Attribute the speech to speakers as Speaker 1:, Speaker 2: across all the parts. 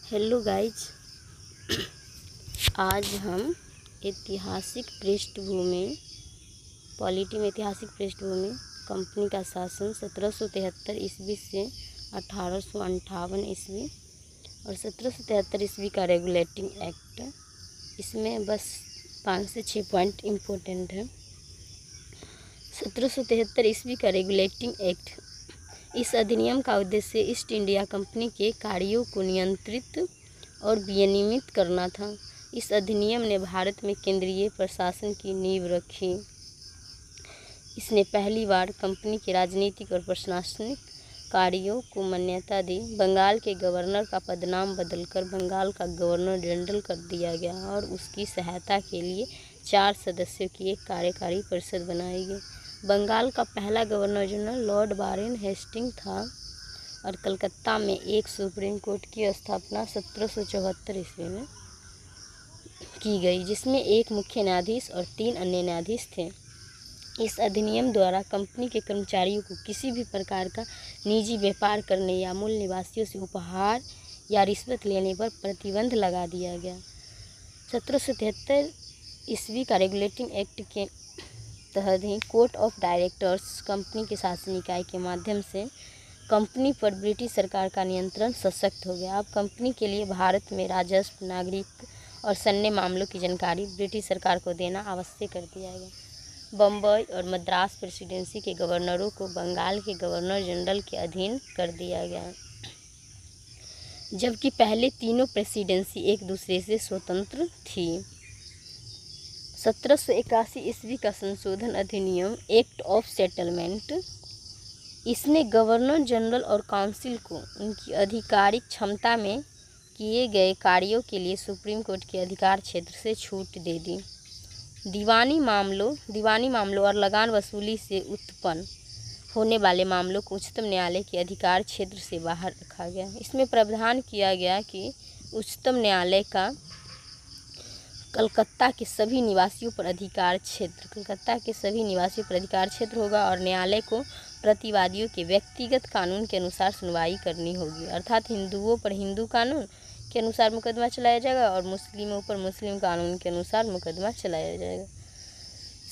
Speaker 1: Hello guys, आज हम ऐतिहासिक पृष्ठभूमि पॉलिटी में ऐतिहासिक पृष्ठभूमि कंपनी का शासन 1773 ईस्वी से 1858 ईस्वी और 1773 ईस्वी का रेगुलेटिंग एक्ट। इसमें बस 5 से 6 पॉइंट इम्पोर्टेंट है। 1773 ईस्वी का रेगुलेटिंग एक्ट, इस अधिनियम का उद्देश्य ईस्ट इंडिया कंपनी के कार्यों को नियंत्रित और विनियमित करना था। इस अधिनियम ने भारत में केंद्रीय प्रशासन की नींव रखी। इसने पहली बार कंपनी के राजनीतिक और प्रशासनिक कार्यों को मान्यता दी। बंगाल के गवर्नर का पदनाम बदलकर बंगाल का गवर्नर जनरल कर दिया गया और उसकी सहायता के लिए 4 सदस्यों की एक कार्यकारी परिषद बनाई गई। बंगाल का पहला governor general lord Warren Hastings था और कलकत्ता में एक सुप्रीम कोर्ट की स्थापना 1774 ईस्वी में की गई, जिसमें एक मुख्य न्यायाधीश और 3 अन्य न्यायाधीश थे। इस अधिनियम द्वारा कंपनी के कर्मचारियों को किसी भी प्रकार का निजी व्यापार करने या मूल निवासियों से उपहार या रिश्वत लेने पर प्रतिबंध लगा दिया गया। 1773 ईस्वी का रेगुलेटिंग एक्ट के तहत ही कोर्ट ऑफ डायरेक्टर्स कंपनी के शासन इकाई के माध्यम से कंपनी पर ब्रिटिश सरकार का नियंत्रण सशक्त हो गया। अब कंपनी के लिए भारत में राजस्व, नागरिक और सैन्य मामलों की जानकारी ब्रिटिश सरकार को देना आवश्यक कर दिया गया। बम्बई और मद्रास प्रेसिडेंसी के गवर्नरों को बंगाल के गवर्नर जनरल के अधीन कर दिया गया, जबकि पहले तीनों प्रेसिडेंसी एक दूसरे से स्वतंत्र थी। 1781 ईस्वी का संशोधन अधिनियम एक्ट ऑफ सेटलमेंट, इसने गवर्नर जनरल और काउंसिल को उनकी आधिकारिक क्षमता में किए गए कार्यों के लिए सुप्रीम कोर्ट के अधिकार क्षेत्र से छूट दे दी। दीवानी मामलों और लगान वसूली से उत्पन्न होने वाले मामलों को उच्चतम न्यायालय के अधिकार क्षेत्र से बाहर रखा गया। इसमें प्रावधान किया गया कि उच्चतम न्यायालय का कलकत्ता के सभी निवासियों पर अधिकार क्षेत्र होगा और न्यायालय को प्रतिवादियों के व्यक्तिगत कानून के अनुसार सुनवाई करनी होगी। अर्थात हिंदुओं पर हिंदू कानून के अनुसार मुकदमा चलाया जाएगा और मुस्लिमों पर मुस्लिम कानून के अनुसार मुकदमा चलाया जाएगा।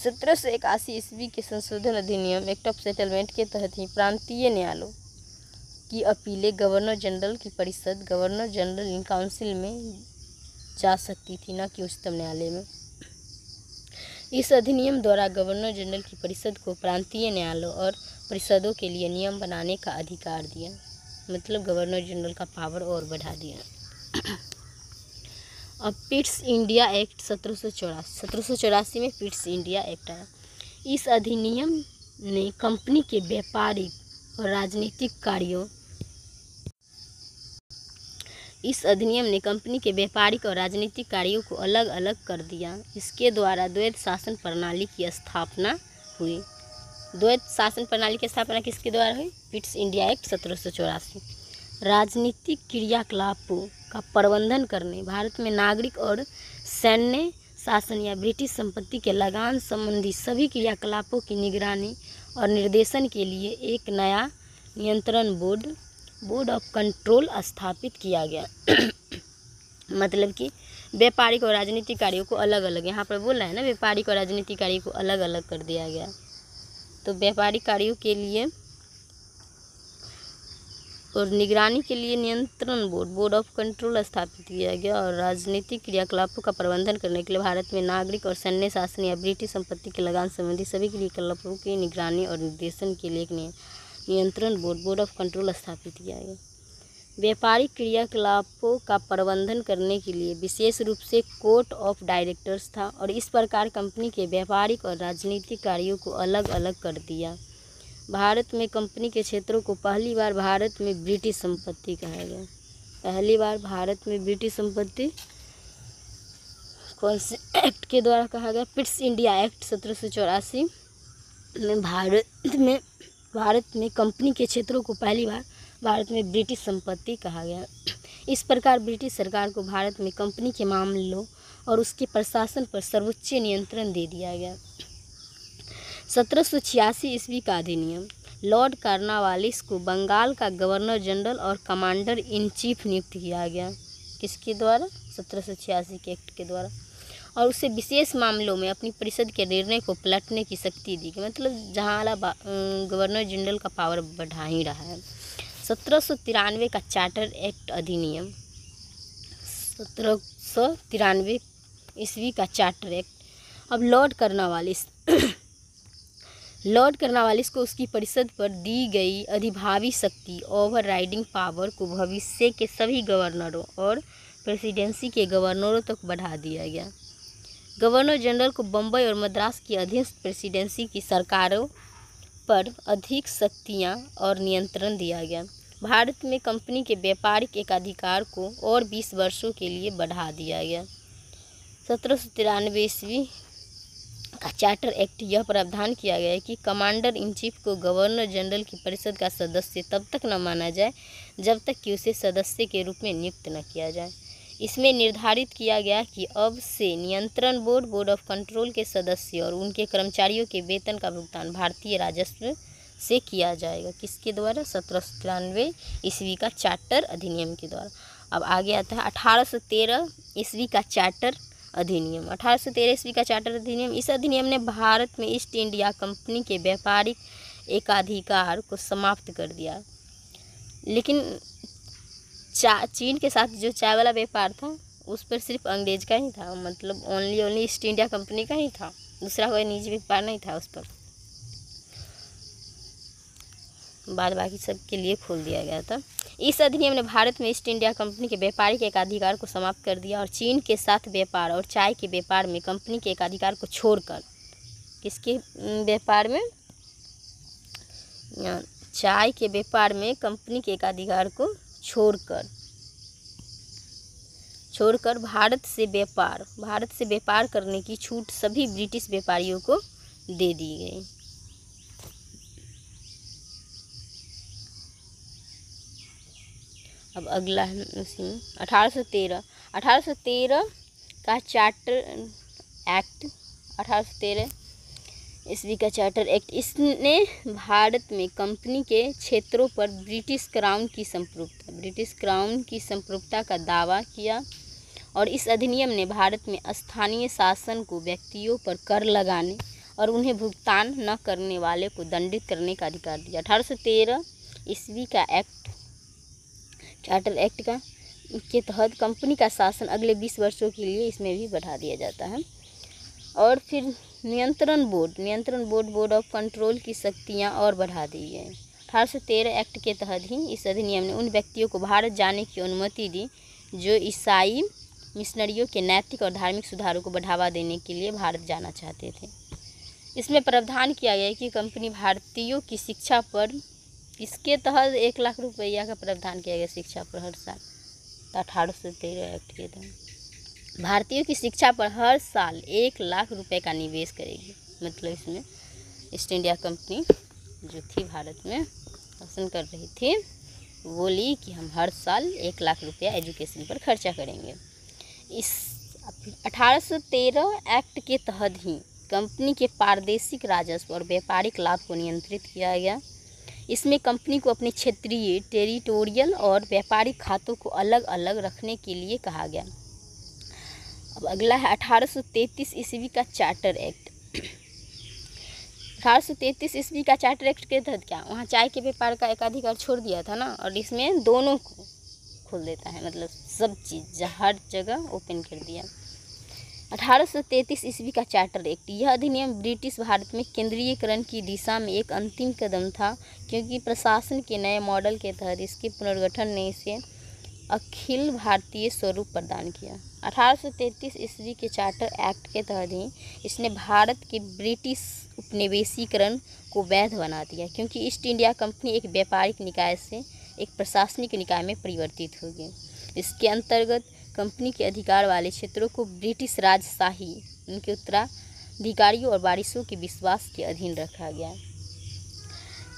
Speaker 1: 1781 ईस्वी के संशोधन अधिनियम एक्ट ऑफ सेटलमेंट के तहत ही प्रांतीय न्यायालयों की अपीलें गवर्नर जनरल की परिषद, गवर्नर जनरल इन काउंसिल में जा सकती थी, न कि उच्चतम न्यायालय में। इस अधिनियम द्वारा गवर्नर जनरल की परिषद को प्रांतीय न्यायालयों और परिषदों के लिए नियम बनाने का अधिकार दिया, मतलब गवर्नर जनरल का पावर और बढ़ा दिया। अब पिट्स इंडिया एक्ट 1784 में पिट्स इंडिया एक्ट आया। इस अधिनियम ने कंपनी के व्यापारिक और राजनीतिक कार्यों को अलग अलग कर दिया। इसके द्वारा द्वैत शासन प्रणाली की स्थापना हुई। द्वैत शासन प्रणाली की स्थापना किसके द्वारा हुई? Pitt's India act 1784। राजनीतिक क्रियाकलापों का प्रबंधन करने, भारत में नागरिक और सैन्य शासन या ब्रिटिश संपत्ति के लगान संबंधी सभी क्रियाकलापों की निगरानी और निर्देशन के लिए एक नया नियंत्रण बोर्ड ऑफ कंट्रोल स्थापित किया गया। मतलब कि व्यापारिक और राजनीतिक कार्यों को अलग अलग, यहाँ पर बोल रहा है ना, व्यापारिक और राजनीतिक कार्यों को अलग अलग कर दिया गया। तो व्यापारिक कार्यों के लिए और निगरानी के लिए नियंत्रण बोर्ड ऑफ कंट्रोल स्थापित किया गया और राजनीतिक क्रियाकलापों का प्रबंधन करने के लिए भारत में नागरिक और सैन्य शासन या ब्रिटिश संपत्ति के लगान संबंधी सभी क्रियाकलापों की निगरानी और निर्देशन के लिए एक नियंत्रण बोर्ड ऑफ कंट्रोल स्थापित किया गया। व्यापारिक क्रियाकलापों का प्रबंधन करने के लिए विशेष रूप से कोर्ट ऑफ डायरेक्टर्स था और इस प्रकार कंपनी के व्यापारिक और राजनीतिक कार्यों को अलग अलग कर दिया। भारत में कंपनी के क्षेत्रों को पहली बार भारत में ब्रिटिश संपत्ति कहा गया। पहली बार भारत में ब्रिटिश संपत्ति कौन से एक्ट के द्वारा कहा गया? पिट्स इंडिया एक्ट 1784 में भारत में कंपनी के क्षेत्रों को पहली बार भारत में ब्रिटिश संपत्ति कहा गया। इस प्रकार ब्रिटिश सरकार को भारत में कंपनी के मामलों और उसके प्रशासन पर सर्वोच्च नियंत्रण दे दिया गया। 1786 ईस्वी का अधिनियम, लॉर्ड कॉर्नवालिस को बंगाल का गवर्नर जनरल और कमांडर इन चीफ नियुक्त किया गया। किसके द्वारा? 1786 के एक्ट के द्वारा। और उसे विशेष मामलों में अपनी परिषद के निर्णय को पलटने की शक्ति दी गई। मतलब जहाँ वाला गवर्नर जनरल का पावर बढ़ा ही रहा है। 1793 का चार्टर एक्ट अधिनियम, 1793 ईस्वी का चार्टर एक्ट। अब लॉर्ड कर्नवालिस को उसकी परिषद पर दी गई अधिभावी शक्ति ओवर राइडिंग पावर को भविष्य के सभी गवर्नरों और प्रेसिडेंसी के गवर्नरों तक बढ़ा दिया गया। गवर्नर जनरल को बम्बई और मद्रास की अधीनस्थ प्रेसिडेंसी की सरकारों पर अधिक शक्तियां और नियंत्रण दिया गया। भारत में कंपनी के व्यापारिक एकाधिकार को और 20 वर्षों के लिए बढ़ा दिया गया। 1793 ईस्वी का चार्टर एक्ट यह प्रावधान किया गया है कि कमांडर इन चीफ को गवर्नर जनरल की परिषद का सदस्य तब तक न माना जाए जब तक कि उसे सदस्य के रूप में नियुक्त न किया जाए। इसमें निर्धारित किया गया कि अब से नियंत्रण बोर्ड ऑफ कंट्रोल के सदस्य और उनके कर्मचारियों के वेतन का भुगतान भारतीय राजस्व से किया जाएगा। किसके द्वारा? 1793 ईस्वी का चार्टर अधिनियम के द्वारा। अब आगे आता है 1813 ईस्वी का चार्टर अधिनियम। 1813 ईस्वी का चार्टर अधिनियम, इस अधिनियम ने भारत में ईस्ट इंडिया कंपनी के व्यापारिक एकाधिकार को समाप्त कर दिया। लेकिन चीन के साथ जो चाय वाला व्यापार था उस पर सिर्फ अंग्रेज का ही था, मतलब ओनली ईस्ट इंडिया कंपनी का ही था, दूसरा कोई निजी व्यापार नहीं था उस पर। बाद बाकी सब के लिए खोल दिया गया था। इस अधिनियम ने भारत में ईस्ट इंडिया कंपनी के व्यापारिक एकाधिकार को समाप्त कर दिया और चीन के साथ व्यापार और चाय के व्यापार में कंपनी के एकाधिकार को छोड़कर, किसके व्यापार में? चाय के व्यापार में कंपनी के एकाधिकार को छोड़कर भारत से व्यापार करने की छूट सभी ब्रिटिश व्यापारियों को दे दी गई। अब अगला है उसी 1813 का चार्टर एक्ट, 1813 ईस्वी का चार्टर एक्ट, इसने भारत में कंपनी के क्षेत्रों पर ब्रिटिश क्राउन की संप्रभुता का दावा किया और इस अधिनियम ने भारत में स्थानीय शासन को व्यक्तियों पर कर लगाने और उन्हें भुगतान न करने वाले को दंडित करने का अधिकार दिया। 1813 ईस्वी का एक्ट, चार्टर एक्ट के तहत कंपनी का शासन अगले 20 वर्षों के लिए इसमें भी बढ़ा दिया जाता है। और फिर नियंत्रण बोर्ड ऑफ कंट्रोल की शक्तियां और बढ़ा दी गई। 1813 एक्ट के तहत ही इस अधिनियम ने उन व्यक्तियों को भारत जाने की अनुमति दी जो ईसाई मिशनरियों के नैतिक और धार्मिक सुधारों को बढ़ावा देने के लिए भारत जाना चाहते थे। इसमें प्रावधान किया गया कि कंपनी भारतीयों की शिक्षा पर, इसके तहत 1 लाख रुपया का प्रावधान किया गया शिक्षा पर हर साल। 1813 एक्ट के तहत भारतीयों की शिक्षा पर हर साल 1 लाख रुपए का निवेश करेगी। मतलब इसमें ईस्ट इंडिया कंपनी जो थी भारत में शासन कर रही थी, बोली कि हम हर साल 1 लाख रुपया एजुकेशन पर खर्चा करेंगे। इस 1813 एक्ट के तहत ही कंपनी के प्रादेशिक राजस्व और व्यापारिक लाभ को नियंत्रित किया गया। इसमें कंपनी को अपने क्षेत्रीय, टेरिटोरियल और व्यापारिक खातों को अलग अलग रखने के लिए कहा गया। अब अगला है 1833 ईस्वी का चार्टर एक्ट। 1833 ईस्वी का चार्टर एक्ट के तहत क्या, वहाँ चाय के व्यापार का एकाधिकार छोड़ दिया था ना, और इसमें दोनों को खोल देता है, मतलब सब चीज़ हर जगह ओपन कर दिया। 1833 ईस्वी का चार्टर एक्ट, यह अधिनियम ब्रिटिश भारत में केंद्रीयकरण की दिशा में एक अंतिम कदम था, क्योंकि प्रशासन के नए मॉडल के तहत इसके पुनर्गठन ने इसे अखिल भारतीय स्वरूप प्रदान किया। 1833 ईस्वी के चार्टर एक्ट के तहत ही इसने भारत के ब्रिटिश उपनिवेशीकरण को वैध बना दिया, क्योंकि ईस्ट इंडिया कंपनी एक व्यापारिक निकाय से एक प्रशासनिक निकाय में परिवर्तित हो गई। इसके अंतर्गत कंपनी के अधिकार वाले क्षेत्रों को ब्रिटिश राजशाही, उनके उत्तराधिकारियों और वारिसों के विश्वास के अधीन रखा गया।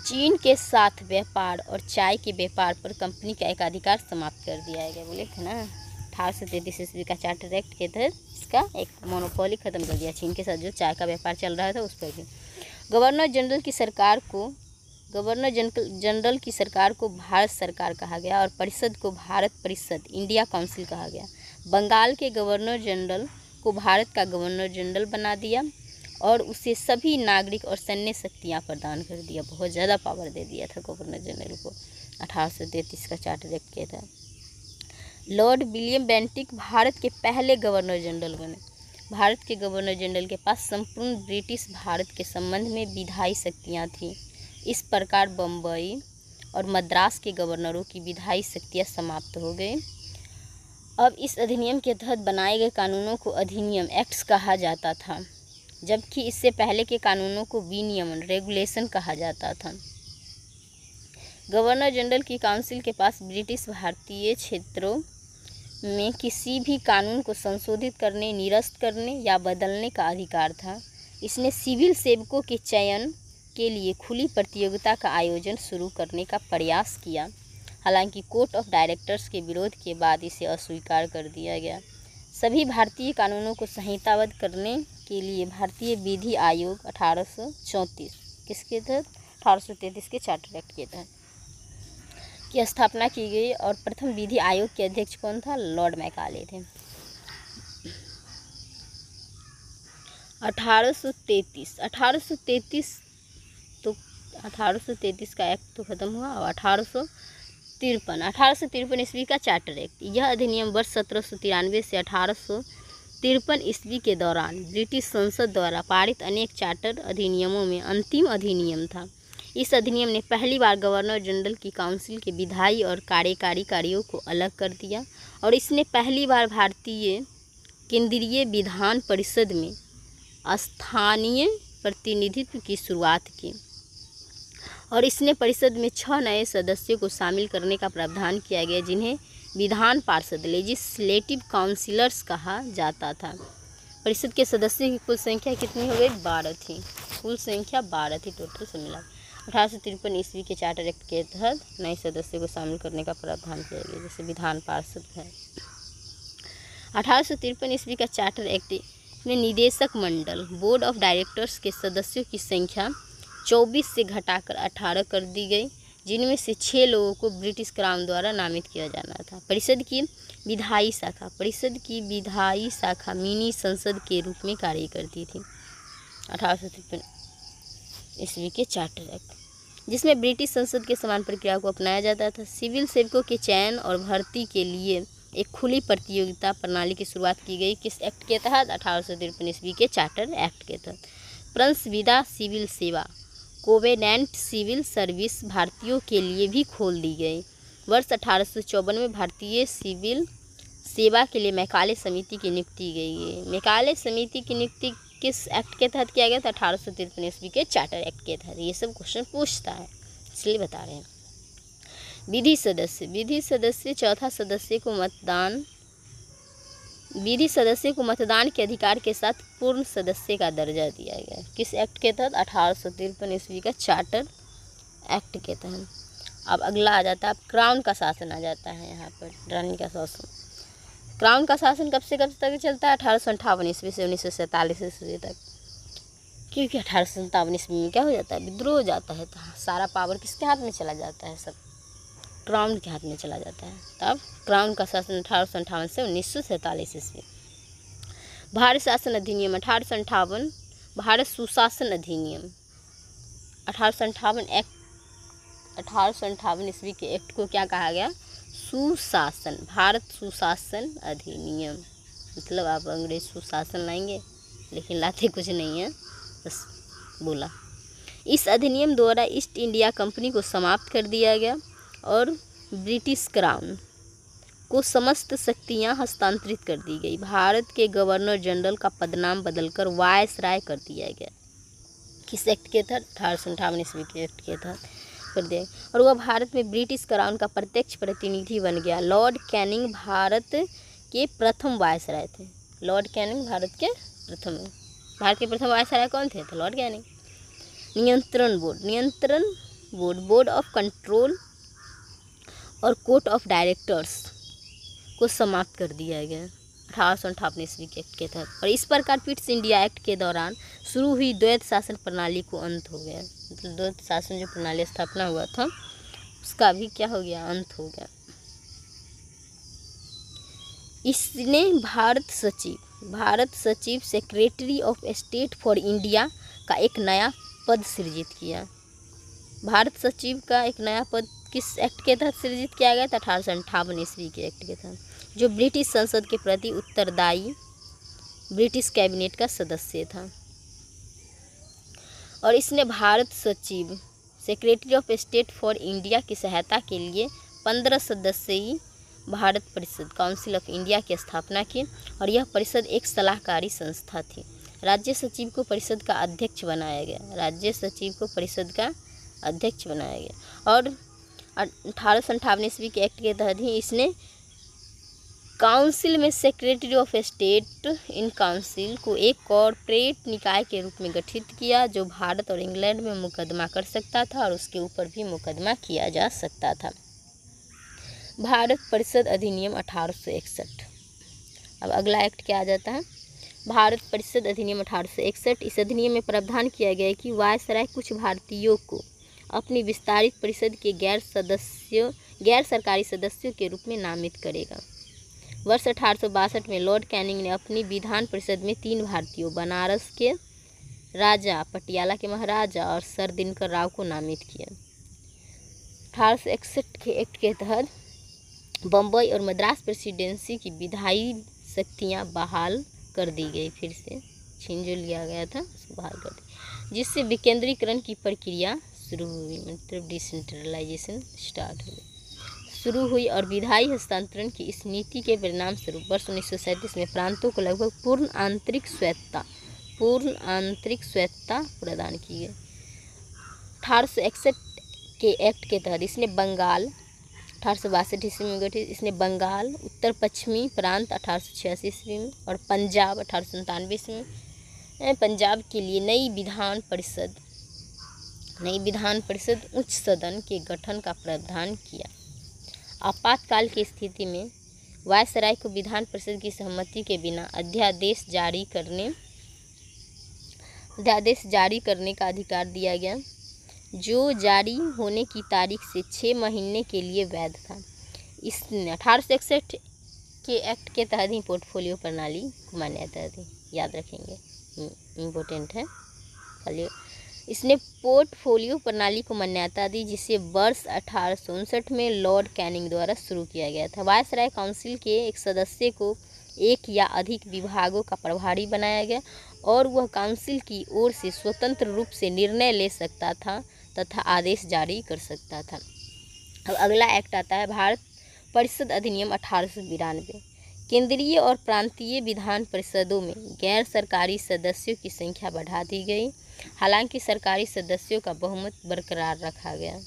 Speaker 1: चीन के साथ व्यापार और चाय के व्यापार पर कंपनी का एकाधिकार समाप्त कर दिया गया। बोले थे ना 1833 ईस्वी का चार्टर एक्ट के तहत इसका एक मोनोपोली खत्म कर दिया। चीन के साथ जो चाय का व्यापार चल रहा था उस पर भी गवर्नर जनरल की सरकार को गवर्नर जनरल की सरकार को भारत सरकार कहा गया और परिषद को भारत परिषद इंडिया काउंसिल कहा गया। बंगाल के गवर्नर जनरल को भारत का गवर्नर जनरल बना दिया और उसे सभी नागरिक और सैन्य शक्तियाँ प्रदान कर दिया। बहुत ज़्यादा पावर दे दिया था गवर्नर जनरल को। 1833 का चार्टर एक्ट किया था। लॉर्ड विलियम बेंटिक भारत के पहले गवर्नर जनरल बने। भारत के गवर्नर जनरल के पास संपूर्ण ब्रिटिश भारत के संबंध में विधायी शक्तियाँ थीं। इस प्रकार बम्बई और मद्रास के गवर्नरों की विधायी शक्तियाँ समाप्त हो गई। अब इस अधिनियम के तहत बनाए गए कानूनों को अधिनियम एक्ट्स कहा जाता था, जबकि इससे पहले के कानूनों को विनियमन रेगुलेशन कहा जाता था। गवर्नर जनरल की काउंसिल के पास ब्रिटिश भारतीय क्षेत्रों में किसी भी कानून को संशोधित करने, निरस्त करने या बदलने का अधिकार था। इसने सिविल सेवकों के चयन के लिए खुली प्रतियोगिता का आयोजन शुरू करने का प्रयास किया। हालांकि कोर्ट ऑफ डायरेक्टर्स के विरोध के बाद इसे अस्वीकार कर दिया गया। सभी भारतीय कानूनों को संहिताबद्ध करने के लिए भारतीय विधि आयोग 1834 किसके तहत 1833 के चार्टर एक्ट के तहत की स्थापना की गई और प्रथम विधि आयोग के अध्यक्ष कौन था? लॉर्ड मैकाले थे। 1833 का एक्ट तो खत्म हुआ और 1853 ईस्वी का चार्टर एक्ट। यह अधिनियम वर्ष 1793 से 1853 ईस्वी के दौरान ब्रिटिश संसद द्वारा पारित अनेक चार्टर अधिनियमों में अंतिम अधिनियम था। इस अधिनियम ने पहली बार गवर्नर जनरल की काउंसिल के विधायी और कार्यकारी कार्यों को अलग कर दिया और इसने पहली बार भारतीय केंद्रीय विधान परिषद में स्थानीय प्रतिनिधित्व की शुरुआत की और इसने परिषद में 6 नए सदस्यों को शामिल करने का प्रावधान किया गया, जिन्हें विधान पार्षद लेजिस्लेटिव काउंसिलर्स कहा जाता था। परिषद के सदस्यों की कुल संख्या कितनी हो गई? 12 थी। कुल संख्या 12 थी टोटल से मिला। 1853 ईस्वी के चार्टर एक्ट के तहत नए सदस्यों को शामिल करने का प्रावधान किया गया, जैसे विधान पार्षद है। 1853 ईस्वी का चार्टर एक्ट में निदेशक मंडल बोर्ड ऑफ डायरेक्टर्स के सदस्यों की संख्या 24 से घटाकर 18 कर दी गई, जिनमें से 6 लोगों को ब्रिटिश क्राउन द्वारा नामित किया जाना था। परिषद की विधायी शाखा मिनी संसद के रूप में कार्य करती थी। 1853 ईस्वी के चार्टर एक्ट, जिसमें ब्रिटिश संसद के समान प्रक्रिया को अपनाया जाता था। सिविल सेवकों के चयन और भर्ती के लिए एक खुली प्रतियोगिता प्रणाली की शुरुआत की गई। किस एक्ट के तहत? 1853 ईस्वी के चार्टर एक्ट के तहत। प्रंसविदा सिविल सेवा कोवेनेंट सिविल सर्विस भारतीयों के लिए भी खोल दी गई। वर्ष 1854 में भारतीय सिविल सेवा के लिए मैकाले समिति की नियुक्ति गई। मैकाले समिति की नियुक्ति किस एक्ट के तहत किया गया था? 1853 ईस्वी के चार्टर एक्ट के तहत। ये सब क्वेश्चन पूछता है, इसलिए बता रहे हैं। विधि सदस्य चौथा सदस्य को मतदान के अधिकार के साथ पूर्ण सदस्य का दर्जा दिया गया। किस एक्ट के तहत? 1853 ईस्वी का चार्टर एक्ट के तहत। अब अगला आ जाता है, अब क्राउन का शासन आ जाता है यहाँ पर, रानी का शासन। क्राउन का शासन कब से कब तक चलता है? 1858 ईस्वी से 1947 ईस्वी तक। क्योंकि 1857 ईस्वी में क्या हो जाता है? विद्रोह हो जाता है, तो सारा पावर किसके हाथ में चला जाता है? सब क्राउन के हाथ में चला जाता है। तब क्राउन का शासन 1858 से 1947 ईस्वी। भारत शासन अधिनियम 1858, भारत सुशासन अधिनियम 1858 एक्ट, 1858 ईस्वी के एक्ट को क्या कहा गया? सुशासन, भारत सुशासन अधिनियम। मतलब आप अंग्रेज सुशासन लाएंगे, लेकिन लाते कुछ नहीं है, बस बोला। इस अधिनियम द्वारा ईस्ट इंडिया कंपनी को समाप्त कर दिया गया और ब्रिटिश क्राउन को समस्त शक्तियां हस्तांतरित कर दी गई। भारत के गवर्नर जनरल का पदनाम बदलकर वायसराय कर दिया गया। किस एक्ट के तहत? 1858 ईस्वी के एक्ट के तहत कर दिया, और वह भारत में ब्रिटिश क्राउन का प्रत्यक्ष प्रतिनिधि बन गया। लॉर्ड कैनिंग भारत के प्रथम वायसराय थे। लॉर्ड कैनिंग भारत के प्रथम वायसराय कौन थे? तो लॉर्ड कैनिंग। नियंत्रण बोर्ड ऑफ कंट्रोल और कोर्ट ऑफ डायरेक्टर्स को समाप्त कर दिया गया। 1858 ईस्वी के एक्ट के तहत। और इस प्रकार पिट्स इंडिया एक्ट के दौरान शुरू हुई द्वैत शासन प्रणाली को अंत हो गया। मतलब द्वैत शासन जो प्रणाली स्थापना हुआ था उसका भी क्या हो गया, अंत हो गया। इसने भारत सचिव secretary of state for India का एक नया पद सृजित किया। भारत सचिव का एक नया पद किस एक्ट के तहत सृजित किया गया था? 1858 ईस्वी के एक्ट के तहत, जो ब्रिटिश संसद के प्रति उत्तरदायी ब्रिटिश कैबिनेट का सदस्य था। और इसने भारत सचिव secretary of state for India की सहायता के लिए 15 सदस्यीय भारत परिषद काउंसिल ऑफ इंडिया की स्थापना की। और यह परिषद एक सलाहकारी संस्था थी। राज्य सचिव को परिषद का अध्यक्ष बनाया गया। और 1858 ईस्वी के एक्ट के तहत ही इसने काउंसिल में secretary of state in council को एक कॉर्पोरेट निकाय के रूप में गठित किया, जो भारत और इंग्लैंड में मुकदमा कर सकता था और उसके ऊपर भी मुकदमा किया जा सकता था। भारत परिषद अधिनियम 1861। अब अगला एक्ट क्या आ जाता है? भारत परिषद अधिनियम 1861। इस अधिनियम में प्रावधान किया गया है कि वायसराय कुछ भारतीयों को अपनी विस्तारित परिषद के गैर सरकारी सदस्यों के रूप में नामित करेगा। वर्ष 1862 में लॉर्ड कैनिंग ने अपनी विधान परिषद में 3 भारतीयों, बनारस के राजा, पटियाला के महाराजा और सर दिनकर राव को नामित किया। 1861 के एक्ट के तहत बम्बई और मद्रास प्रेसिडेंसी की विधायी शक्तियाँ बहाल कर दी गई। फिर से छीन जो लिया गया था उसको बहाल कर दी, जिससे विकेंद्रीकरण की प्रक्रिया शुरू हुई, मतलब डिसेंट्रलाइजेशन शुरू हुई। और विधायी हस्तांतरण की इस नीति के परिणाम स्वरूप वर्ष 1937 में प्रांतों को लगभग पूर्ण आंतरिक स्वायत्तता प्रदान की गई। 1861 के एक्ट के तहत इसने बंगाल 1862 ईस्वी में गठित, इसने बंगाल, उत्तर पश्चिमी प्रांत 1886 ईस्वी में और पंजाब 1897 ईस्वी में पंजाब के लिए नई विधान परिषद उच्च सदन के गठन का प्रावधान किया। आपातकाल की स्थिति में वायसराय को विधान परिषद की सहमति के बिना अध्यादेश जारी करने का अधिकार दिया गया, जो जारी होने की तारीख से 6 महीने के लिए वैध था। इसने 1861 के एक्ट के तहत ही पोर्टफोलियो प्रणाली को मान्यता दी। याद रखेंगे, इम्पोर्टेंट है। इसने पोर्टफोलियो प्रणाली को मान्यता दी, जिसे वर्ष 1859 में लॉर्ड कैनिंग द्वारा शुरू किया गया था। वायसराय काउंसिल के एक सदस्य को एक या अधिक विभागों का प्रभारी बनाया गया और वह काउंसिल की ओर से स्वतंत्र रूप से निर्णय ले सकता था तथा आदेश जारी कर सकता था। अब अगला एक्ट आता है भारत परिषद अधिनियम 1892। केंद्रीय और प्रांतीय विधान परिषदों में गैर सरकारी सदस्यों की संख्या बढ़ा दी गई, हालांकि सरकारी सदस्यों का बहुमत बरकरार रखा गया।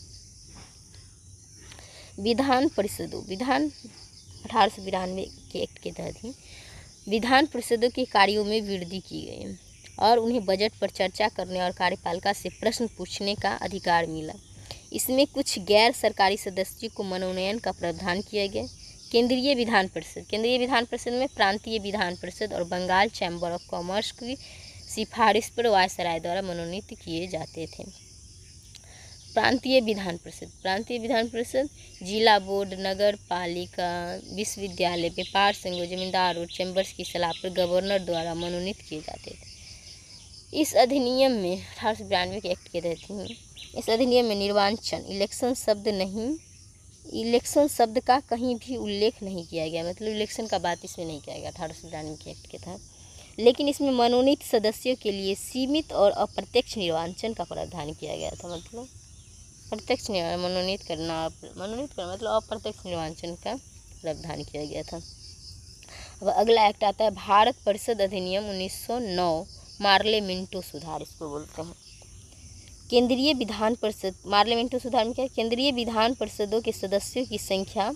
Speaker 1: विधान 1892 के एक्ट के तहत ही विधान परिषदों के कार्यों में वृद्धि की गई और उन्हें बजट पर चर्चा करने और कार्यपालिका से प्रश्न पूछने का अधिकार मिला। इसमें कुछ गैर सरकारी सदस्यों को मनोनयन का प्रावधान किया गया। केंद्रीय विधान परिषद में प्रांतीय विधान परिषद और बंगाल चैम्बर ऑफ कॉमर्स की सिफारिश पर वायसराय द्वारा मनोनीत किए जाते थे। प्रांतीय विधान परिषद जिला बोर्ड, नगर पालिका, विश्वविद्यालय, व्यापार संघ, जमींदार और चैम्बर्स की सलाह पर गवर्नर द्वारा मनोनीत किए जाते थे। इस अधिनियम में 1892 के एक्ट के तहत इस अधिनियम में निर्वाचन इलेक्शन शब्द का कहीं भी उल्लेख नहीं किया गया, मतलब इलेक्शन का बात इसमें नहीं किया गया 1892 के एक्ट के तहत। लेकिन इसमें मनोनीत सदस्यों के लिए सीमित और अप्रत्यक्ष निर्वाचन का प्रावधान किया गया था, मतलब प्रत्यक्ष मनोनीत करना मतलब अप्रत्यक्ष निर्वाचन का प्रावधान किया गया था। अब अगला एक्ट आता है भारत परिषद अधिनियम 1909, मार्ले मिंटो सुधार इसको बोलते हैं। केंद्रीय विधान परिषद मार्ले मिंटो सुधार में क्या है? केंद्रीय विधान परिषदों के सदस्यों की संख्या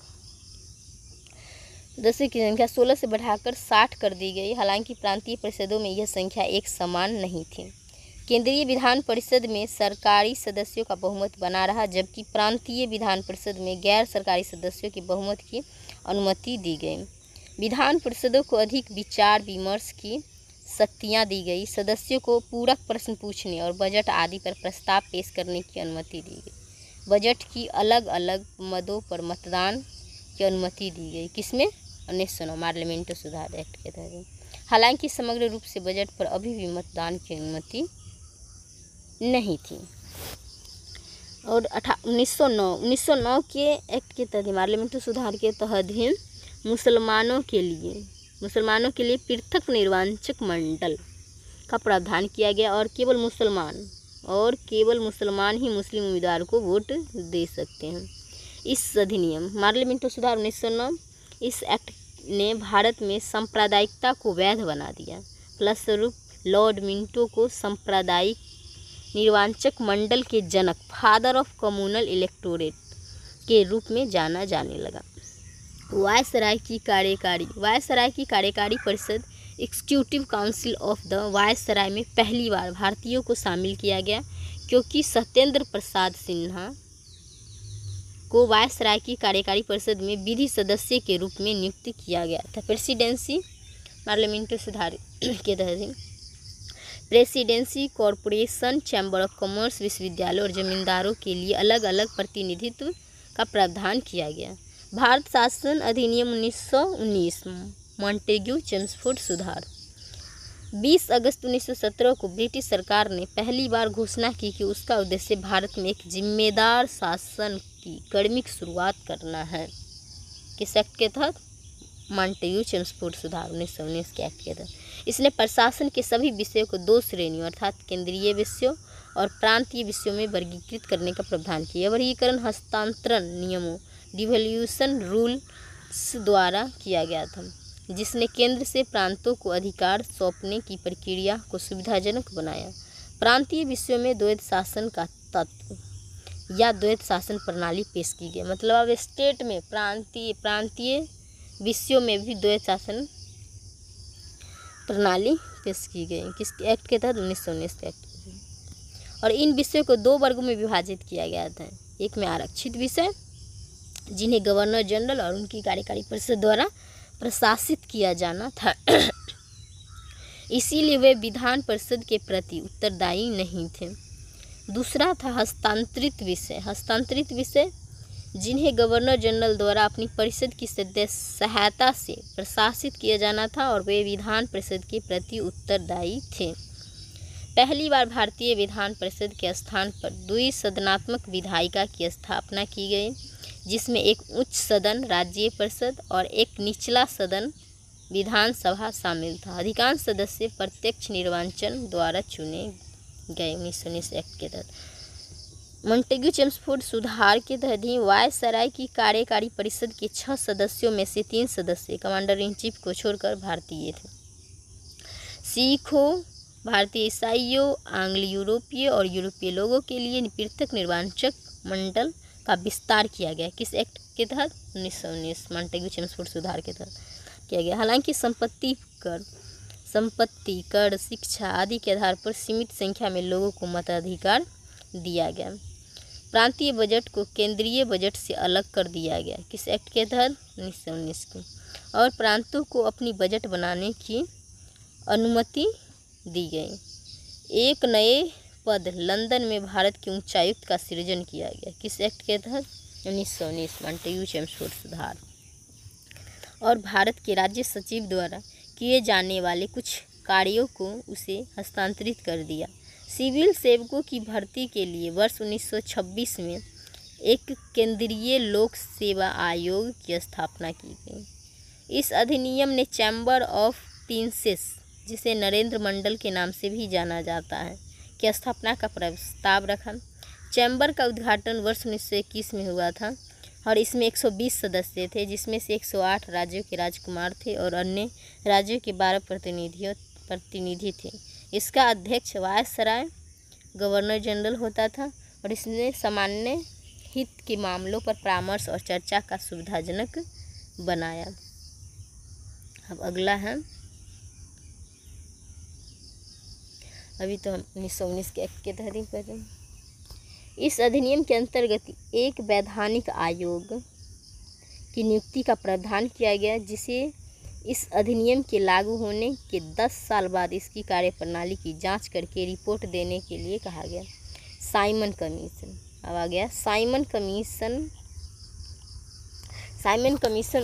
Speaker 1: 16 से बढ़ाकर 60 कर दी गई, हालांकि प्रांतीय परिषदों में यह संख्या एक समान नहीं थी। केंद्रीय विधान परिषद में सरकारी सदस्यों का बहुमत बना रहा, जबकि प्रांतीय विधान परिषद में गैर सरकारी सदस्यों के बहुमत की अनुमति दी गई। विधान परिषदों को अधिक विचार विमर्श की शक्तियाँ दी गई। सदस्यों को पूरक प्रश्न पूछने और बजट आदि पर प्रस्ताव पेश करने की अनुमति दी गई। बजट की अलग अलग मदों पर मतदान की अनुमति दी गई। किसमें? 1909 पार्लियामेंट सुधार एक्ट के तहत। हालांकि समग्र रूप से बजट पर अभी भी मतदान की अनुमति नहीं थी। और 1909 के एक्ट के तहत, पार्लियामेंट सुधार के तहत ही मुसलमानों के लिए पृथक निर्वाचक मंडल का प्रावधान किया गया और केवल मुसलमान ही मुस्लिम उम्मीदवार को वोट दे सकते हैं। इस अधिनियम पार्लियामेंट सुधार 1909, इस एक्ट ने भारत में सांप्रदायिकता को वैध बना दिया। फलस्वरूप लॉर्ड मिंटो को सांप्रदायिक निर्वाचक मंडल के जनक, फादर ऑफ कम्युनल इलेक्टोरेट के रूप में जाना जाने लगा। वायसराय की कार्यकारी परिषद, executive council of the viceroy में पहली बार भारतीयों को शामिल किया गया, क्योंकि सत्येंद्र प्रसाद सिन्हा को वायसराय की कार्यकारी परिषद में विधि सदस्य के रूप में नियुक्त किया गया था। प्रेसिडेंसी पार्लियामेंट सुधार के तहत presidency, corporation, chamber of commerce, विश्वविद्यालय और जमींदारों के लिए अलग अलग प्रतिनिधित्व का प्रावधान किया गया। भारत शासन अधिनियम 1919 मॉन्टेग्यू चेम्सफोर्ड सुधार। 20 अगस्त 1917 को ब्रिटिश सरकार ने पहली बार घोषणा की कि उसका उद्देश्य भारत में एक जिम्मेदार शासन की क्रमिक शुरुआत करना है। किस एक्ट के तहत? मॉन्टेग्यू चेम्सफोर्ड सुधार 1919 के एक्ट के तहत। इसने प्रशासन के सभी विषयों को 2 श्रेणियों अर्थात केंद्रीय विषयों और प्रांतीय विषयों में वर्गीकृत करने का प्रावधान किया। वर्गीकरण हस्तांतरण नियमों, डिवोल्यूशन रूल्स द्वारा किया गया था, जिसने केंद्र से प्रांतों को अधिकार सौंपने की प्रक्रिया को सुविधाजनक बनाया। प्रांतीय विषयों में द्वैत शासन का तत्व या द्वैत शासन प्रणाली पेश की गई। मतलब अब स्टेट में प्रांतीय विषयों में भी द्वैत शासन प्रणाली पेश की गई। किस एक्ट के तहत? 1919 के एक्ट के तहत। और इन विषयों को 2 वर्गों में विभाजित किया गया था। एक में आरक्षित विषय, जिन्हें गवर्नर जनरल और उनकी कार्यकारी परिषद द्वारा प्रशासित किया जाना था, इसीलिए वे विधान परिषद के प्रति उत्तरदायी नहीं थे। दूसरा था हस्तांतरित विषय, जिन्हें गवर्नर जनरल द्वारा अपनी परिषद की सहायता से प्रशासित किया जाना था और वे विधान परिषद के प्रति उत्तरदायी थे। पहली बार भारतीय विधान परिषद के स्थान पर द्विसदनात्मक विधायिका की स्थापना की गई, जिसमें एक उच्च सदन राज्य परिषद और एक निचला सदन विधानसभा शामिल था। अधिकांश सदस्य प्रत्यक्ष निर्वाचन द्वारा चुने गए। 1919 एक्ट के तहत मॉन्टेग्यू चेम्सफोर्ड सुधार के तहत ही वायसराय की कार्यकारी परिषद के 6 सदस्यों में से 3 सदस्य कमांडर इन चीफ को छोड़कर भारतीय थे। सिखों, भारतीय ईसाइयों, आंग्ल यूरोपीय और यूरोपीय लोगों के लिए पृथक निर्वाचक मंडल का विस्तार किया गया। किस एक्ट के तहत? 1919 मॉन्टेग्यू चेम्सफोर्ड सुधार के तहत किया गया। हालांकि संपत्ति कर, शिक्षा आदि के आधार पर सीमित संख्या में लोगों को मताधिकार दिया गया। प्रांतीय बजट को केंद्रीय बजट से अलग कर दिया गया। किस एक्ट के तहत? 1919 के। और प्रांतों को अपनी बजट बनाने की अनुमति दी गई। एक नए पद लंदन में भारत के उच्चायुक्त का सृजन किया गया। किस एक्ट के तहत? 1919 मॉन्टेग्यू चेम्सफोर्ड सुधार। और भारत के राज्य सचिव द्वारा किए जाने वाले कुछ कार्यों को उसे हस्तांतरित कर दिया। सिविल सेवकों की भर्ती के लिए वर्ष 1926 में एक केंद्रीय लोक सेवा आयोग की स्थापना की गई। इस अधिनियम ने चैम्बर ऑफ प्रिंसेस, जिसे नरेंद्र मंडल के नाम से भी जाना जाता है, की स्थापना का प्रस्ताव रखा। चैम्बर का उद्घाटन वर्ष 1921 में हुआ था और इसमें 120 सदस्य थे, जिसमें से 108 राज्यों के राजकुमार थे और अन्य राज्यों के 12 प्रतिनिधि थे। इसका अध्यक्ष वायसराय गवर्नर जनरल होता था और इसने सामान्य हित के मामलों पर परामर्श और चर्चा का सुविधाजनक बनाया। अब अगला है, अभी तो हम 1919 के एक्ट के तहत ही कर रहे हैं। इस अधिनियम के अंतर्गत एक वैधानिक आयोग की नियुक्ति का प्रावधान किया गया, जिसे इस अधिनियम के लागू होने के 10 साल बाद इसकी कार्यप्रणाली की जांच करके रिपोर्ट देने के लिए कहा गया। साइमन कमीशन, अब आ गया साइमन कमीशन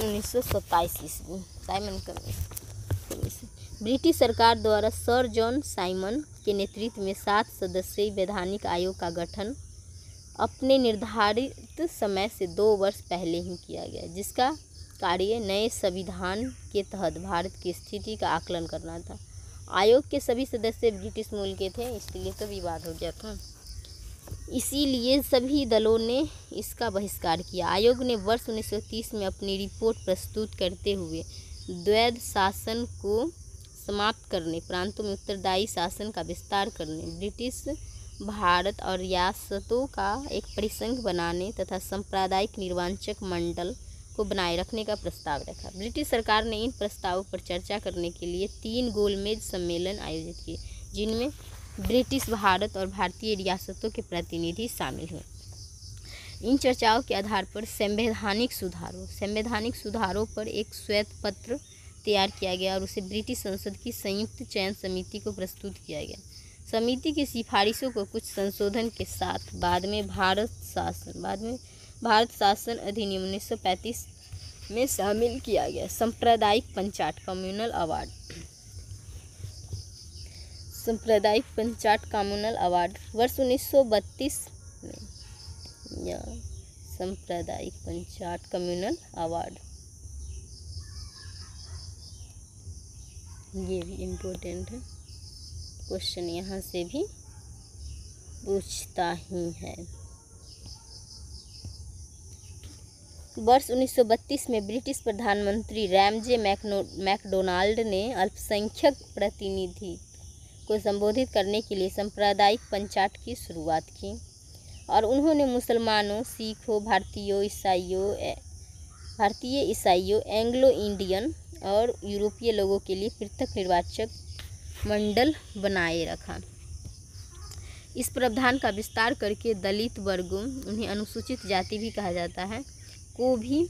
Speaker 1: 1927 ईस्वी। साइमन कमीशन ब्रिटिश सरकार द्वारा सर जॉन साइमन के नेतृत्व में 7 सदस्यीय वैधानिक आयोग का गठन अपने निर्धारित समय से 2 वर्ष पहले ही किया गया, जिसका कार्य नए संविधान के तहत भारत की स्थिति का आकलन करना था। आयोग के सभी सदस्य ब्रिटिश मूल के थे, इसलिए तो विवाद हो गया था, इसीलिए सभी दलों ने इसका बहिष्कार किया। आयोग ने वर्ष 1930 में अपनी रिपोर्ट प्रस्तुत करते हुए द्वैध शासन को समाप्त करने, प्रांतों में उत्तरदायी शासन का विस्तार करने, ब्रिटिश भारत और रियासतों का एक परिसंघ बनाने तथा सांप्रदायिक निर्वाचक मंडल को बनाए रखने का प्रस्ताव रखा। ब्रिटिश सरकार ने इन प्रस्तावों पर चर्चा करने के लिए 3 गोलमेज सम्मेलन आयोजित किए, जिनमें ब्रिटिश भारत और भारतीय रियासतों के प्रतिनिधि शामिल हुए। इन चर्चाओं के आधार पर संवैधानिक सुधारों पर एक श्वेत पत्र तैयार किया गया और उसे ब्रिटिश संसद की संयुक्त चयन समिति को प्रस्तुत किया गया। समिति की सिफारिशों को कुछ संशोधन के साथ बाद में भारत शासन अधिनियम 1935 में शामिल किया गया। सांप्रदायिक पंचायत कम्युनल अवार्ड वर्ष 1932 में, या सांप्रदायिक पंचायत कम्युनल अवार्ड, ये भी इम्पोर्टेंट है, क्वेश्चन यहाँ से भी पूछता ही है। वर्ष 1932 में ब्रिटिश प्रधानमंत्री रैमजे मैकडोनाल्ड ने अल्पसंख्यक प्रतिनिधि को संबोधित करने के लिए सांप्रदायिक पंचायत की शुरुआत की और उन्होंने मुसलमानों, सिखों, भारतीय ईसाइयों, एंग्लो इंडियन और यूरोपीय लोगों के लिए पृथक निर्वाचक मंडल बनाए रखा। इस प्रावधान का विस्तार करके दलित वर्गों, उन्हें अनुसूचित जाति भी कहा जाता है, को भी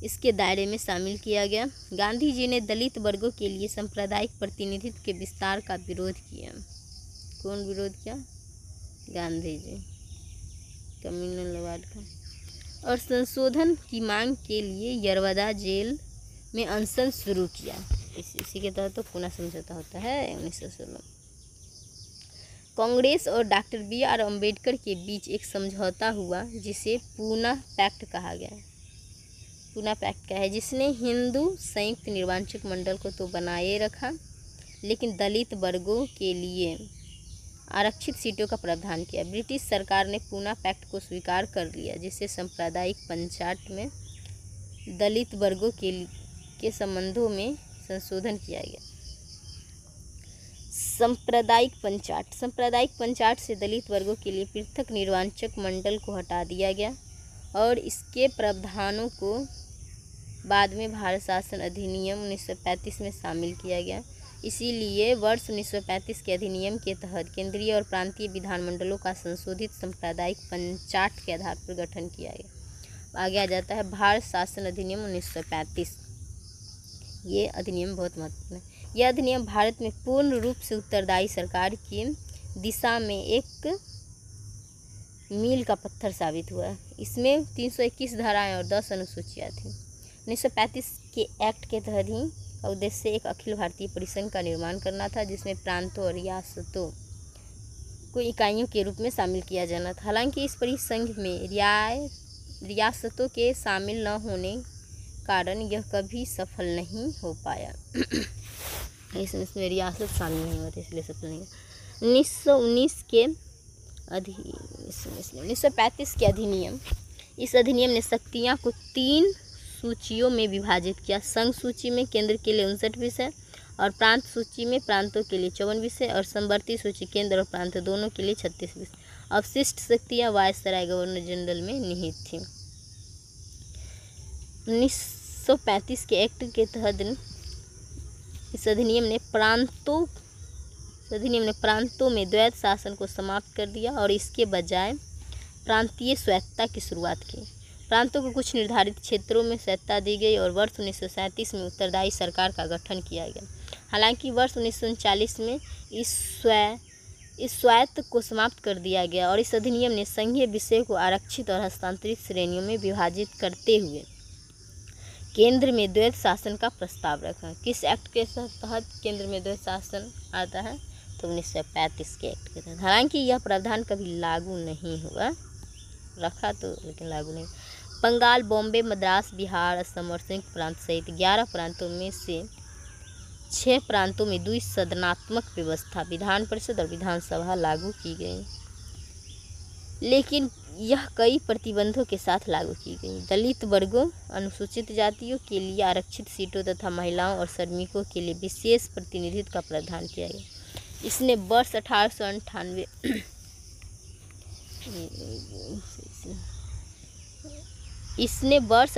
Speaker 1: इसके दायरे में शामिल किया गया। गांधी जी ने दलित वर्गों के लिए सांप्रदायिक प्रतिनिधित्व के विस्तार का विरोध किया। कौन विरोध किया? गांधी जी, कम्युनल अवार्ड का। और संशोधन की मांग के लिए यरवदा जेल में अनशन शुरू किया। इसी के तहत तो पूना समझौता होता है 1916। कांग्रेस और डॉक्टर BR अम्बेडकर के बीच एक समझौता हुआ जिसे पूना पैक्ट कहा गया। पूना पैक्ट क्या है? जिसने हिंदू संयुक्त निर्वाचक मंडल को तो बनाए रखा, लेकिन दलित वर्गों के लिए आरक्षित सीटों का प्रावधान किया। ब्रिटिश सरकार ने पूना पैक्ट को स्वीकार कर लिया, जिससे सांप्रदायिक पंचायत में दलित वर्गों के संबंधों में संशोधन किया गया। सांप्रदायिक पंचायत से दलित वर्गों के लिए पृथक निर्वाचक मंडल को हटा दिया गया और इसके प्रावधानों को बाद में भारत शासन अधिनियम 1935 में शामिल किया गया। इसीलिए वर्ष 1935 के अधिनियम के तहत केंद्रीय और प्रांतीय विधानमंडलों का संशोधित सांप्रदायिक पंचायत के आधार पर गठन किया गया। आगे आ जाता है भारत शासन अधिनियम 1935। ये अधिनियम बहुत महत्वपूर्ण है। यह अधिनियम भारत में पूर्ण रूप से उत्तरदायी सरकार की दिशा में एक मील का पत्थर साबित हुआ। इसमें 321 धाराएं और 10 अनुसूचियाँ थीं। 1935 के एक्ट के तहत ही का उद्देश्य एक अखिल भारतीय परिसंघ का निर्माण करना था, जिसमें प्रांतों और रियासतों को इकाइयों के रूप में शामिल किया जाना था। हालांकि इस परिसंघ में रियासतों के शामिल न होने कारण यह कभी सफल नहीं हो पाया। इसमें रियासत शामिल नहीं होती, इसलिए सफल नहीं। 1935 के अधिनियम, इस अधिनियम ने शक्तियाँ को 3 सूचियों में विभाजित किया। संघ सूची में केंद्र के लिए 59 विषय और प्रांत सूची में प्रांतों के लिए 54 विषय और समवर्ती सूची केंद्र और प्रांत दोनों के लिए 36 विषय। अवशिष्ट शक्तियाँ वायसराय गवर्नर जनरल में निहित थीं। 1935 के एक्ट के तहत इस अधिनियम ने प्रांतों में द्वैध शासन को समाप्त कर दिया और इसके बजाय प्रांतीय स्वायत्तता की शुरुआत की। प्रांतों को कुछ निर्धारित क्षेत्रों में सत्ता दी गई और वर्ष 1937 में उत्तरदायी सरकार का गठन किया गया। हालांकि वर्ष 1939 में इस स्वायत्त को समाप्त कर दिया गया और इस अधिनियम ने संघीय विषय को आरक्षित और हस्तांतरित श्रेणियों में विभाजित करते हुए केंद्र में द्वैध शासन का प्रस्ताव रखा। किस एक्ट के तहत केंद्र में द्वैध शासन आता है? तो 1935 के एक्ट के तहत। हालांकि यह प्रावधान कभी लागू नहीं हुआ, रखा तो लेकिन लागू नहीं। बंगाल, बॉम्बे, मद्रास, बिहार, असम और संयुक्त प्रांत सहित 11 प्रांतों में से 6 प्रांतों में द्विसदनात्मक व्यवस्था विधान परिषद और विधानसभा लागू की गई, लेकिन यह कई प्रतिबंधों के साथ लागू की गई। दलित वर्गों, अनुसूचित जातियों के लिए आरक्षित सीटों तथा महिलाओं और श्रमिकों के लिए विशेष प्रतिनिधित्व का प्रावधान किया गया। इसने वर्ष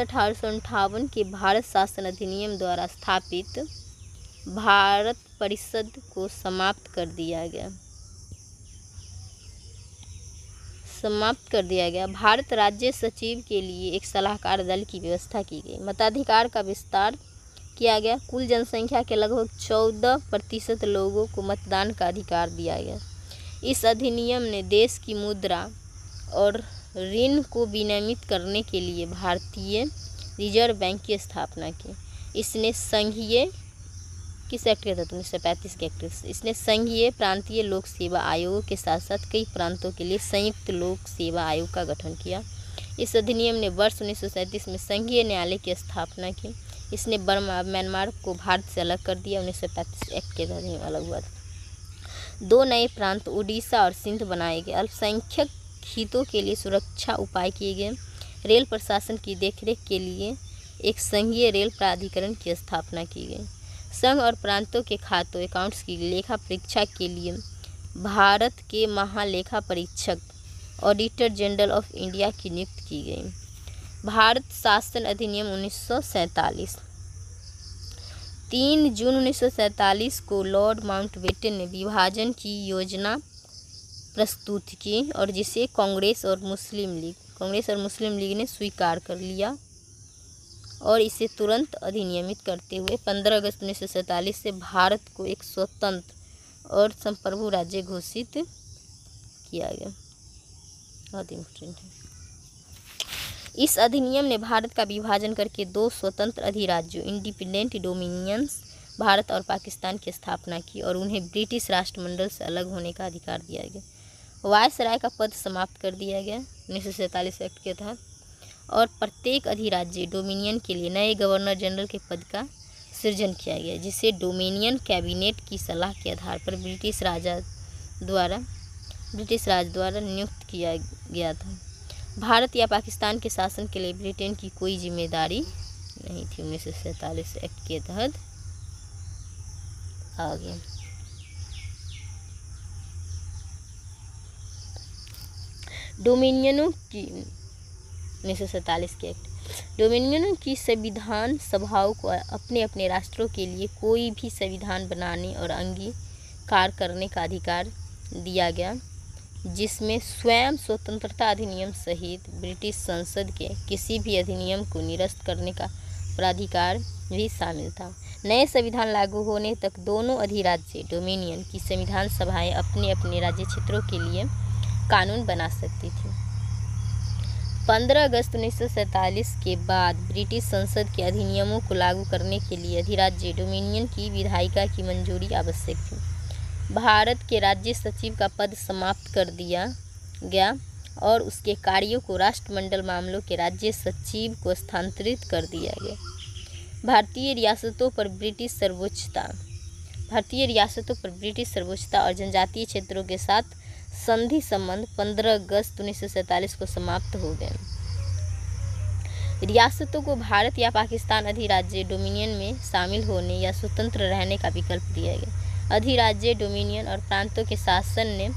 Speaker 1: 1858 के भारत शासन अधिनियम द्वारा स्थापित भारत परिषद को समाप्त कर दिया गया। भारत राज्य सचिव के लिए एक सलाहकार दल की व्यवस्था की गई। मताधिकार का विस्तार किया गया। कुल जनसंख्या के लगभग 14% लोगों को मतदान का अधिकार दिया गया। इस अधिनियम ने देश की मुद्रा और ऋण को विनियमित करने के लिए भारतीय रिजर्व बैंक की स्थापना की। इसने संघीय किस एक्ट के तहत? 1935 के एक्ट से। इसने संघीय प्रांतीय लोक सेवा आयोगों के साथ साथ कई प्रांतों के लिए संयुक्त लोक सेवा आयोग का गठन किया। इस अधिनियम ने वर्ष 1937 में संघीय न्यायालय की स्थापना की। इसने बर्मा, म्यांमार को भारत से अलग कर दिया। 1935 एक्ट के तहत अलग हुआ था। 2 नए प्रांत उड़ीसा और सिंध बनाए गए। अल्पसंख्यक हितों के लिए सुरक्षा उपाय किए गए। रेल प्रशासन की देखरेख के लिए एक संघीय रेल प्राधिकरण की स्थापना की गई। संघ और प्रांतों के खातों अकाउंट्स की लेखा परीक्षा के लिए भारत के महालेखा परीक्षक ऑडिटर जनरल ऑफ इंडिया की नियुक्ति की गई। भारत शासन अधिनियम 1947। 3 जून 1947 को लॉर्ड माउंटबेटन ने विभाजन की योजना प्रस्तुत की और जिसे कांग्रेस और मुस्लिम लीग ने स्वीकार कर लिया और इसे तुरंत अधिनियमित करते हुए 15 अगस्त 1947 से भारत को एक स्वतंत्र और संप्रभु राज्य घोषित किया गया। बहुत इम्पोर्टेंट है। इस अधिनियम ने भारत का विभाजन करके 2 स्वतंत्र अधिराज्यों इंडिपेंडेंट डोमिनियंस भारत और पाकिस्तान की स्थापना की और उन्हें ब्रिटिश राष्ट्रमंडल से अलग होने का अधिकार दिया गया। वायसराय का पद समाप्त कर दिया गया 1947 एक्ट के तहत और प्रत्येक अधिराज्य डोमिनियन के लिए नए गवर्नर जनरल के पद का सृजन किया गया, जिसे डोमिनियन कैबिनेट की सलाह के आधार पर ब्रिटिश राज द्वारा नियुक्त किया गया था। भारत या पाकिस्तान के शासन के लिए ब्रिटेन की कोई जिम्मेदारी नहीं थी। 1947 एक्ट के तहत आ गया। डोमिनियनों की 1947 के एक्ट डोमिनियनों की संविधान सभाओं को अपने अपने राष्ट्रों के लिए कोई भी संविधान बनाने और अंगीकार करने का अधिकार दिया गया, जिसमें स्वयं स्वतंत्रता अधिनियम सहित ब्रिटिश संसद के किसी भी अधिनियम को निरस्त करने का प्राधिकार भी शामिल था। नए संविधान लागू होने तक दोनों अधिराज्य डोमिनियन की संविधान सभाएं अपने अपने राज्य क्षेत्रों के लिए कानून बना सकती थी। 15 अगस्त 1947 के बाद ब्रिटिश संसद के अधिनियमों को लागू करने के लिए अधिराज्य डोमिनियन की विधायिका की मंजूरी आवश्यक थी। भारत के राज्य सचिव का पद समाप्त कर दिया गया और उसके कार्यों को राष्ट्रमंडल मामलों के राज्य सचिव को स्थानांतरित कर दिया गया। भारतीय रियासतों पर ब्रिटिश सर्वोच्चता और जनजातीय क्षेत्रों के साथ संधि संबंध 15 अगस्त 1947 को समाप्त हो गए। रियासतों को भारत या पाकिस्तान अधिराज्य डोमिनियन में शामिल होने या स्वतंत्र रहने का विकल्प दिया गया। अधिराज्य डोमिनियन और प्रांतों के शासन ने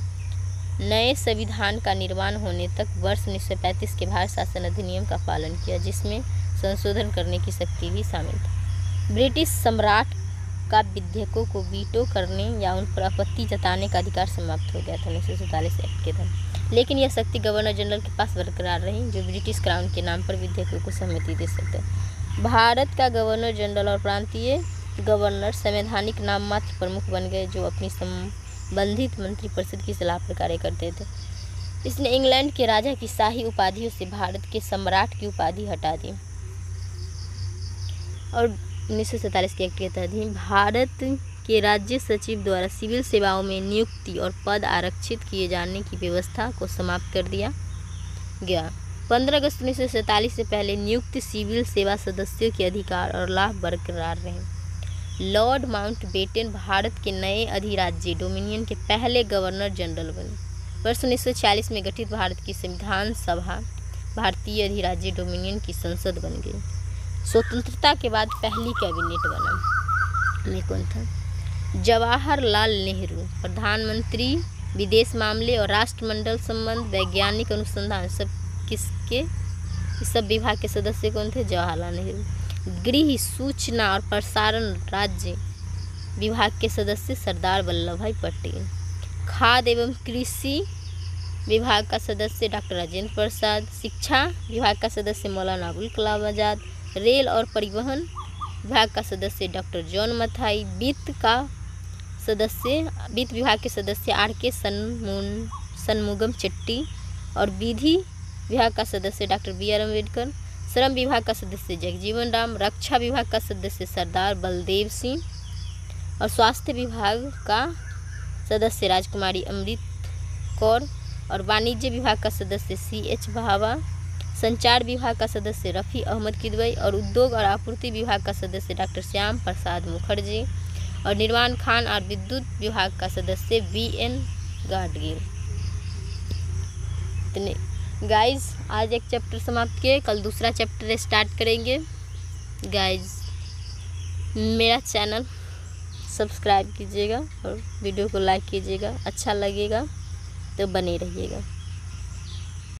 Speaker 1: नए संविधान का निर्माण होने तक वर्ष 1935 के भारत शासन अधिनियम का पालन किया, जिसमें संशोधन करने की शक्ति भी शामिल थी। ब्रिटिश सम्राट का विधेयकों को वीटो करने या उन पर आपत्ति जताने का अधिकार समाप्त हो गया था 1947 एक्ट के तहत। लेकिन यह शक्ति गवर्नर जनरल के पास बरकरार रही, जो ब्रिटिश क्राउन के नाम पर विधेयकों को सहमति दे सकते। भारत का गवर्नर जनरल और प्रांतीय गवर्नर संवैधानिक नाम मात्र प्रमुख बन गए, जो अपनी संबंधित मंत्रिपरिषद की सलाह पर कार्य करते थे। इसने इंग्लैंड के राजा की शाही उपाधियों से भारत के सम्राट की उपाधि हटा दी और 1947 के एक्ट के तहत ही भारत के राज्य सचिव द्वारा सिविल सेवाओं में नियुक्ति और पद आरक्षित किए जाने की व्यवस्था को समाप्त कर दिया गया। 15 अगस्त 1947 से पहले नियुक्त सिविल सेवा सदस्यों के अधिकार और लाभ बरकरार रहे। लॉर्ड माउंटबेटन भारत के नए अधिराज्य डोमिनियन के पहले गवर्नर जनरल बने। वर्ष 1946 में गठित भारत की संविधान सभा भारतीय अधिराज्य डोमिनियन की संसद बन गई। स्वतंत्रता के बाद पहली कैबिनेट बना में कौन था? जवाहरलाल नेहरू। प्रधानमंत्री, विदेश मामले और राष्ट्रमंडल संबंध, वैज्ञानिक अनुसंधान सब विभाग के सदस्य कौन थे? जवाहरलाल नेहरू। गृह, सूचना और प्रसारण राज्य विभाग के सदस्य सरदार वल्लभ भाई पटेल। खाद्य एवं कृषि विभाग का सदस्य डॉक्टर राजेंद्र प्रसाद। शिक्षा विभाग का सदस्य मौलाना अबुल कलाम आज़ाद। रेल और परिवहन विभाग का सदस्य डॉक्टर जॉन मथाई। वित्त विभाग के सदस्य आर.के. सनमुगम चेट्टी और विधि विभाग का सदस्य डॉक्टर बी.आर. अम्बेडकर। श्रम विभाग का सदस्य जगजीवन राम। रक्षा विभाग का सदस्य सरदार बलदेव सिंह और स्वास्थ्य विभाग का सदस्य राजकुमारी अमृत कौर और वाणिज्य विभाग का सदस्य C.H. भाभा। संचार विभाग का सदस्य रफ़ी अहमद किदवई और उद्योग और आपूर्ति विभाग का सदस्य डॉक्टर श्याम प्रसाद मुखर्जी और निर्माण, खान और विद्युत विभाग का सदस्य V.N. गाडगिल। इतने गाइज, आज एक चैप्टर समाप्त किए, कल दूसरा चैप्टर स्टार्ट करेंगे। गाइज, मेरा चैनल सब्सक्राइब कीजिएगा और वीडियो को लाइक कीजिएगा, अच्छा लगेगा तो बने रहिएगा।